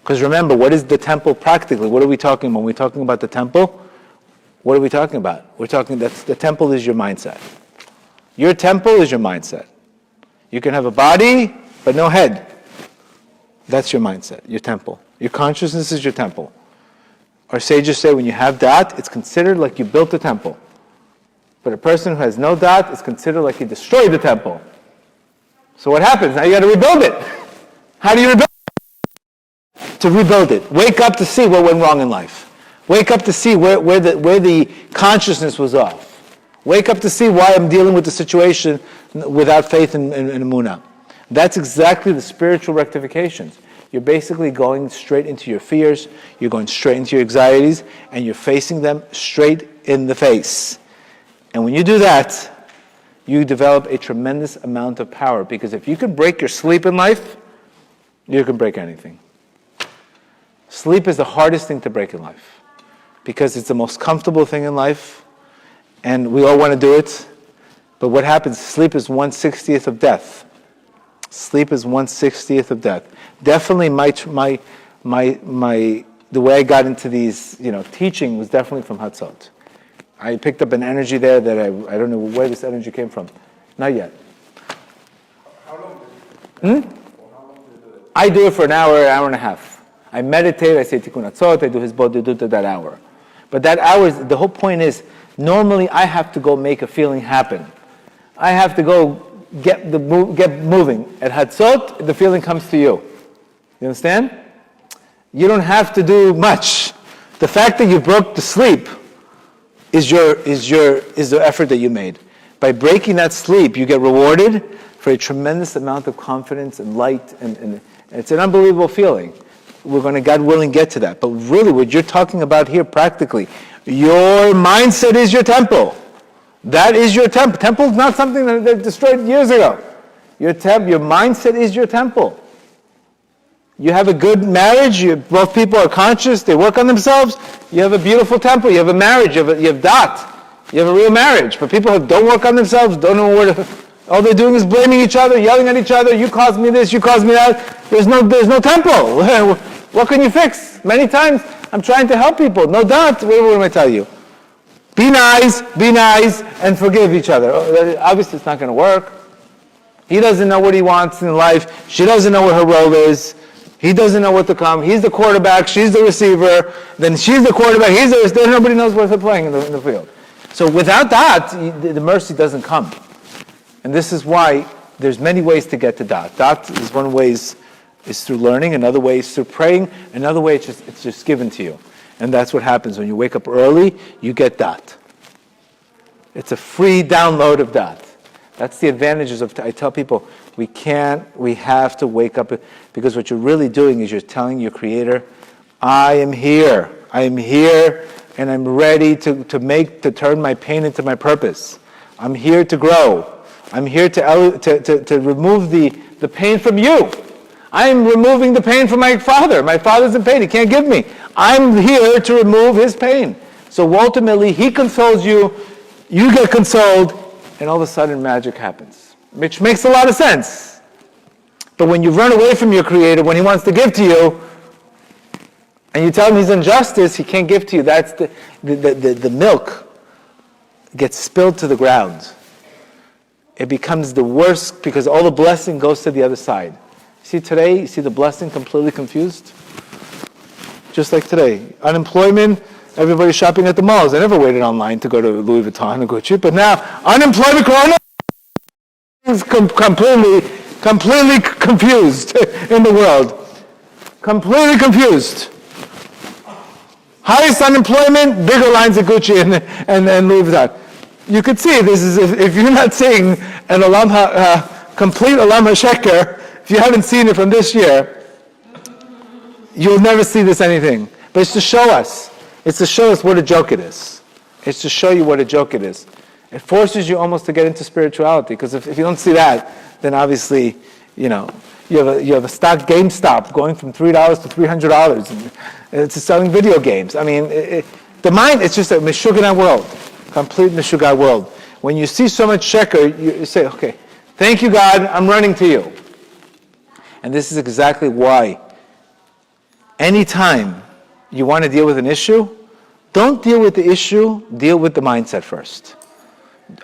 because remember, what is the temple practically? What are we talking about? When we're talking about the temple, what are we talking about? We're talking that the temple is your mindset. Your temple is your mindset. You can have a body, but no head. That's your mindset, your temple. Your consciousness is your temple. Our sages say when you have dat, it's considered like you built the temple. But a person who has no dat is considered like he destroyed the temple. So what happens? Now you got to rebuild it. How do you rebuild it? To rebuild it. Wake up to see what went wrong in life. Wake up to see where the consciousness was off. Wake up to see why I'm dealing with the situation without faith and emunah. That's exactly the spiritual rectifications. You're basically going straight into your fears, you're going straight into your anxieties, and you're facing them straight in the face. And when you do that, you develop a tremendous amount of power, because if you can break your sleep in life, you can break anything. Sleep is the hardest thing to break in life, because it's the most comfortable thing in life, and we all want to do it. But what happens? Sleep is 1/60th of death. Sleep is 1/60th of death. Definitely, the way I got into these, teaching was definitely from Hatzot. I picked up an energy there that I don't know where this energy came from. Not yet. How long did you do it? I do it for an hour and a half. I meditate, I say Tikkun Hatzot, I do his bodhidutta that hour. But that hour, the whole point is, normally I have to go make a feeling happen. I have to go get moving. At Hatzot, the feeling comes to you. You understand? You don't have to do much. The fact that you broke the sleep is the effort that you made. By breaking that sleep, you get rewarded for a tremendous amount of confidence and light, and it's an unbelievable feeling. We're going to, God willing, get to that. But really, what you're talking about here practically, your mindset is your temple. That is your temple. Temple is not something that they destroyed years ago. Your mindset is your temple. You have a good marriage. Both people are conscious. They work on themselves. You have a beautiful temple. You have a marriage. You have dat. You have a real marriage. But people who don't work on themselves, don't know where to... All they're doing is blaming each other, yelling at each other. You caused me this. You caused me that. There's no temple. What can you fix? Many times I'm trying to help people. No dat. What am I tell you? Be nice, and forgive each other. Obviously, it's not going to work. He doesn't know what he wants in life. She doesn't know what her role is. He doesn't know what to come. He's the quarterback. She's the receiver. Then she's the quarterback. He's the receiver. Nobody knows what they're playing in the field. So without that, the mercy doesn't come. And this is why there's many ways to get to dat. Dat is one way is through learning. Another way is through praying. Another way it's just given to you. And that's what happens when you wake up early, you get dat. It's a free download of dat. That's the advantages of, I tell people, we have to wake up, because what you're really doing is you're telling your Creator, I am here, and I'm ready to turn my pain into my purpose. I'm here to grow. I'm here to remove the pain from you. I'm removing the pain from my father. My father's in pain. He can't give me. I'm here to remove his pain. So ultimately, he consoles you, you get consoled, and all of a sudden magic happens. Which makes a lot of sense. But when you run away from your Creator, when he wants to give to you, and you tell him he's injustice, he can't give to you, that's the milk gets spilled to the ground. It becomes the worst, because all the blessing goes to the other side. See today, you see the blessing completely confused? Just like today. Unemployment, everybody's shopping at the malls. I never waited online to go to Louis Vuitton or Gucci, but now, unemployment, corona is completely confused in the world. Completely confused. Highest unemployment, bigger lines of Gucci and Louis Vuitton. You could see this is, if you're not seeing an complete Olam HaSheker, if you haven't seen it from this year, you'll never see this anything. But it's to show us. It's to show us what a joke it is. It's to show you what a joke it is. It forces you almost to get into spirituality, because if you don't see that, then obviously, you have a stock GameStop going from $3 to $300, and it's selling video games. I mean, the mind, it's just a Meshuggah world, complete Meshuggah world. When you see so much sheker, you say, okay, thank you, God, I'm running to you. And this is exactly why anytime you want to deal with an issue, don't deal with the issue, deal with the mindset first.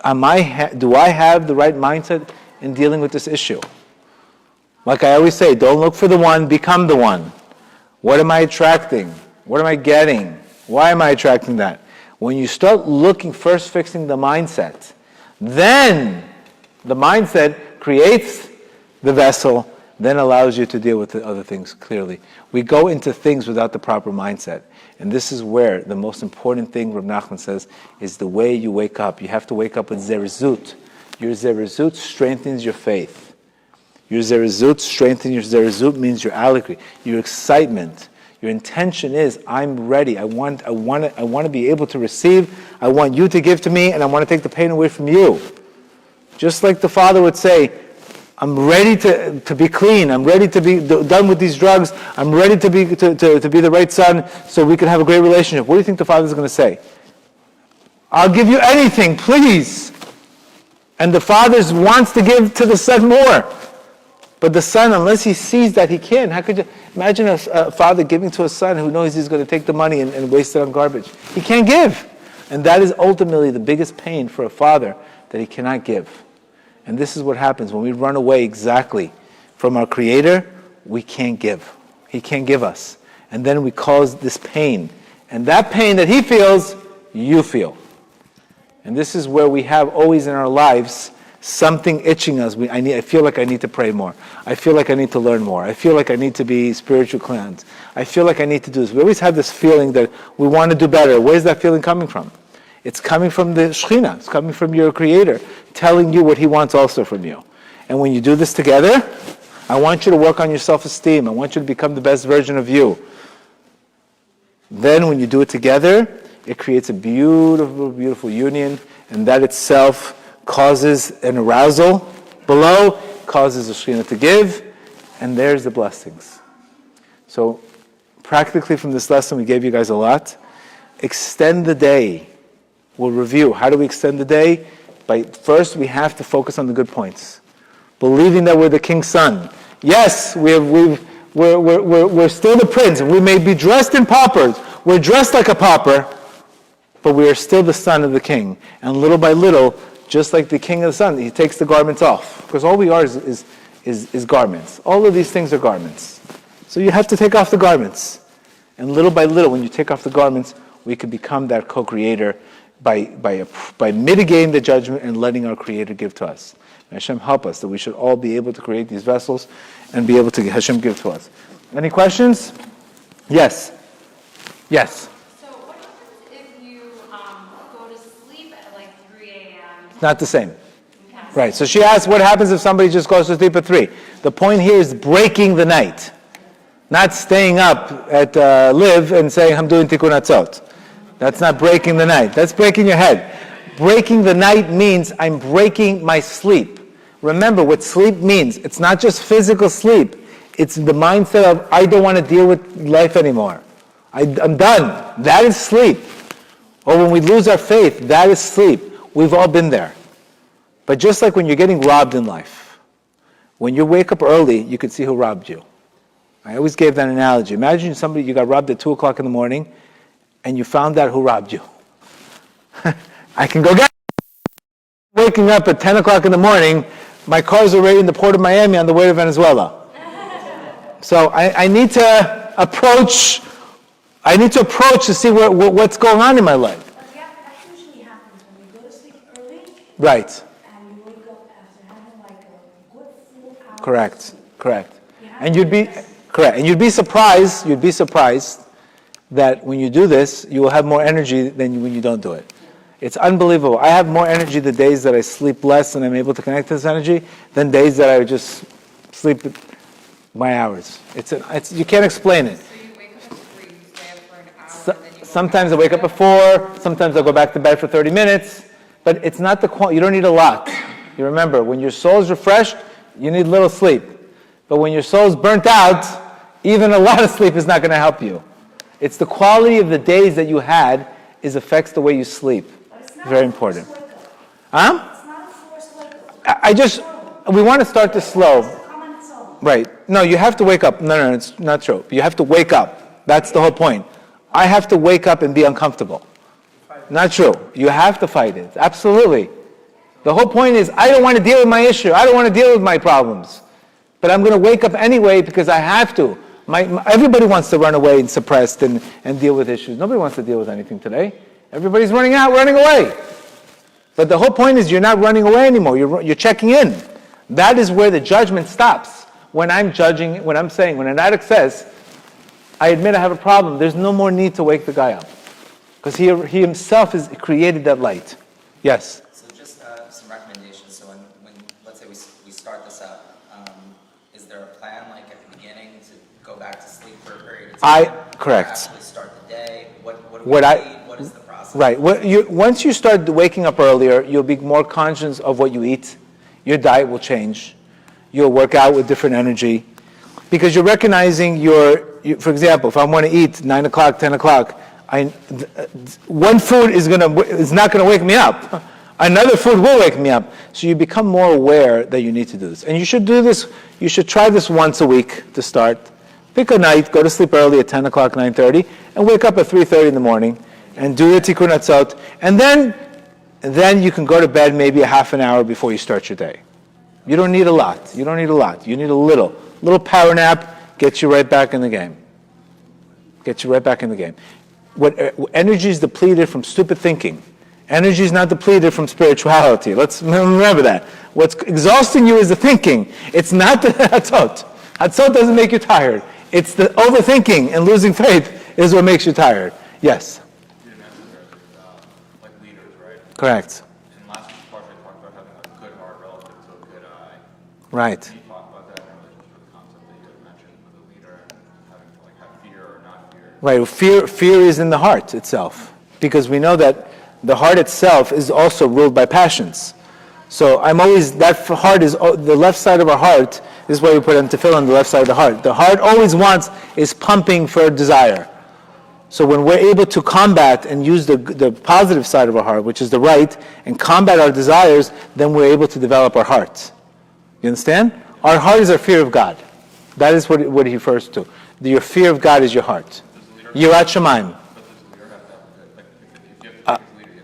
Do I have the right mindset in dealing with this issue? Like I always say, don't look for the one, become the one. What am I attracting? What am I getting? Why am I attracting that? When you start looking, first fixing the mindset, then the mindset creates the vessel, then allows you to deal with the other things clearly. We go into things without the proper mindset. And this is where the most important thing, Rav Nachman says, is the way you wake up. You have to wake up with zerizut. Your zerizut strengthens your faith. Your zerizut strengthens your zerizut means your alikri, your excitement. Your intention is, I'm ready. I want to be able to receive. I want you to give to me, and I want to take the pain away from you. Just like the father would say, I'm ready to be clean. I'm ready to be done with these drugs. I'm ready to be the right son so we can have a great relationship. What do you think the father's going to say? I'll give you anything, please. And the father wants to give to the son more. But the son, unless he sees that he can, how could you imagine a father giving to a son who knows he's going to take the money and waste it on garbage? He can't give. And that is ultimately the biggest pain for a father, that he cannot give. And this is what happens when we run away exactly from our Creator. We can't give. He can't give us. And then we cause this pain. And that pain that he feels, you feel. And this is where we have always in our lives something itching us. I feel like I need to pray more. I feel like I need to learn more. I feel like I need to be spiritual cleansed. I feel like I need to do this. We always have this feeling that we want to do better. Where's that feeling coming from? It's coming from the Shekhinah. It's coming from your Creator, telling you what He wants also from you. And when you do this together, I want you to work on your self-esteem. I want you to become the best version of you. Then when you do it together, it creates a beautiful, beautiful union, and that itself causes an arousal below, causes the Shekhinah to give, and there's the blessings. So practically from this lesson, we gave you guys a lot. Extend the day. We'll review. How do we extend the day? First, we have to focus on the good points. Believing that we're the king's son. Yes, we're still the prince, and we may be dressed in paupers. We're dressed like a pauper, but we are still the son of the king. And little by little, just like the king of the sun, he takes the garments off. Because all we are is garments. All of these things are garments. So you have to take off the garments. And little by little, when you take off the garments, we can become that co-creator by mitigating the judgment and letting our Creator give to us. May Hashem help us that we should all be able to create these vessels and be able to Hashem give to us. Any questions? Yes. Yes. So what happens if you go to sleep at like 3 a.m.? It's not the same. Right. So she asked, what happens if somebody just goes to sleep at 3? The point here is breaking the night. Not staying up at live and saying, I'm doing tikkun atzot. That's not breaking the night. That's breaking your head. Breaking the night means I'm breaking my sleep. Remember what sleep means. It's not just physical sleep. It's the mindset of, I don't want to deal with life anymore. I'm done. That is sleep. Or when we lose our faith, that is sleep. We've all been there. But just like when you're getting robbed in life, when you wake up early, you can see who robbed you. I always gave that analogy. Imagine you got robbed at 2 o'clock in the morning, and you found out who robbed you. I can go get waking up at 10 o'clock in the morning, my car's already in the port of Miami on the way to Venezuela. So I need to approach to see what's going on in my life. But yeah, that usually happens when you go to sleep early. Right. And you wake up after having like a good full hour. Correct. And you'd be surprised that when you do this, you will have more energy than when you don't do it. It's unbelievable. I have more energy the days that I sleep less and I'm able to connect to this energy than days that I just sleep my hours. You can't explain it. So you wake up at 3, you stay up for an hour, and then you go Sometimes I wake up at 4, sometimes I go back to bed for 30 minutes, but it's not you don't need a lot. You remember, when your soul is refreshed, you need little sleep. But when your soul's burnt out, even a lot of sleep is not going to help you. It's the quality of the days that you had affects the way you sleep. But it's not Very a important. forced wake up. Huh? It's not a forced wake up. We want to start this slow. Come on its own. Right. No, you have to wake up. No, it's not true. You have to wake up. That's the whole point. I have to wake up and be uncomfortable. Not true. You have to fight it. Absolutely. The whole point is, I don't want to deal with my issue. I don't want to deal with my problems. But I'm going to wake up anyway because I have to. Everybody wants to run away and suppressed and deal with issues. Nobody wants to deal with anything today. Everybody's running away. But the whole point is you're not running away anymore. You're checking in. That is where the judgment stops. When I'm judging, when an addict says, I admit I have a problem, there's no more need to wake the guy up. Because he himself has created that light. Yes? So just some recommendations. So when let's say we start this up, is there a plan like at the beginning to go back to sleep for a period of time? Correct. Actually start the day? What do we need? What is the process? Right. Once you start waking up earlier, you'll be more conscious of what you eat. Your diet will change. You'll work out with different energy. Because you're recognizing for example, if I want to eat 9 o'clock, 10 o'clock, one food is not going to wake me up. Another food will wake me up. So you become more aware that you need to do this. And you should do this, you should try this once a week to start. Pick a night, go to sleep early at 10 o'clock, 9:30, and wake up at 3:30 in the morning, and do the tikkun hatzot. And then you can go to bed maybe a half an hour before you start your day. You don't need a lot. You need a little power nap, gets you right back in the game. What energy is depleted from stupid thinking. Energy is not depleted from spirituality. Let's remember that. What's exhausting you is the thinking. It's not the hatzot. Hatzot doesn't make you tired. It's the overthinking and losing faith is what makes you tired. Yes? You mentioned there's like leaders, right? Correct. In last week's part, we talked about having a good heart relative to a good eye. Right. Can you talk about that in relation to the concept that you had mentioned with a leader and having to like have fear or not fear? Right. Fear is in the heart itself. Because we know that the heart itself is also ruled by passions. So that heart is, the left side of our heart, this is why we put on tefillin on the left side of the heart. The heart always is pumping for desire. So when we're able to combat and use the positive side of our heart, which is the right, and combat our desires, then we're able to develop our heart. You understand? Our heart is our fear of God. That is what he refers to. Your fear of God is your heart. Yirat Shamayim.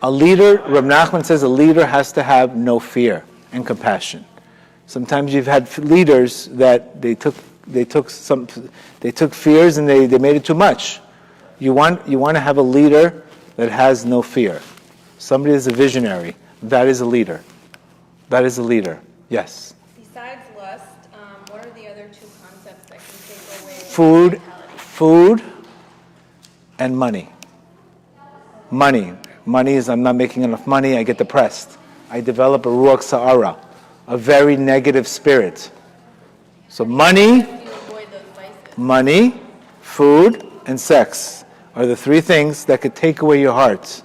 A leader, Reb Nachman says, a leader has to have no fear and compassion. Sometimes you've had leaders that they took fears and they made it too much. You want to have a leader that has no fear. Somebody is a visionary. That is a leader. Yes. Besides lust, what are the other two concepts that can take away Food and money. Money is, I'm not making enough money, I get depressed. I develop a ruach sa'ara, a very negative spirit. So money, food, and sex are the three things that could take away your heart.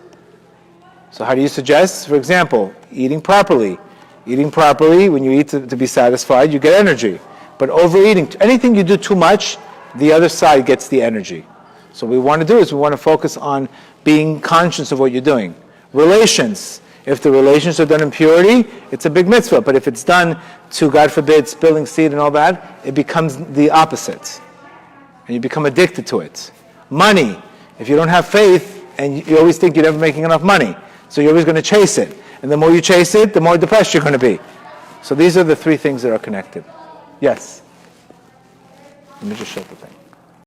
So how do you suggest? For example, eating properly. When you eat to be satisfied, you get energy. But overeating, anything you do too much, the other side gets the energy. So what we want to do is we want to focus on being conscious of what you're doing. Relations. If the relations are done in purity, it's a big mitzvah. But if it's done to, God forbid, spilling seed and all that, it becomes the opposite. And you become addicted to it. Money. If you don't have faith, and you always think you're never making enough money, so you're always going to chase it. And the more you chase it, the more depressed you're going to be. So these are the three things that are connected. Yes? Let me just shut the thing.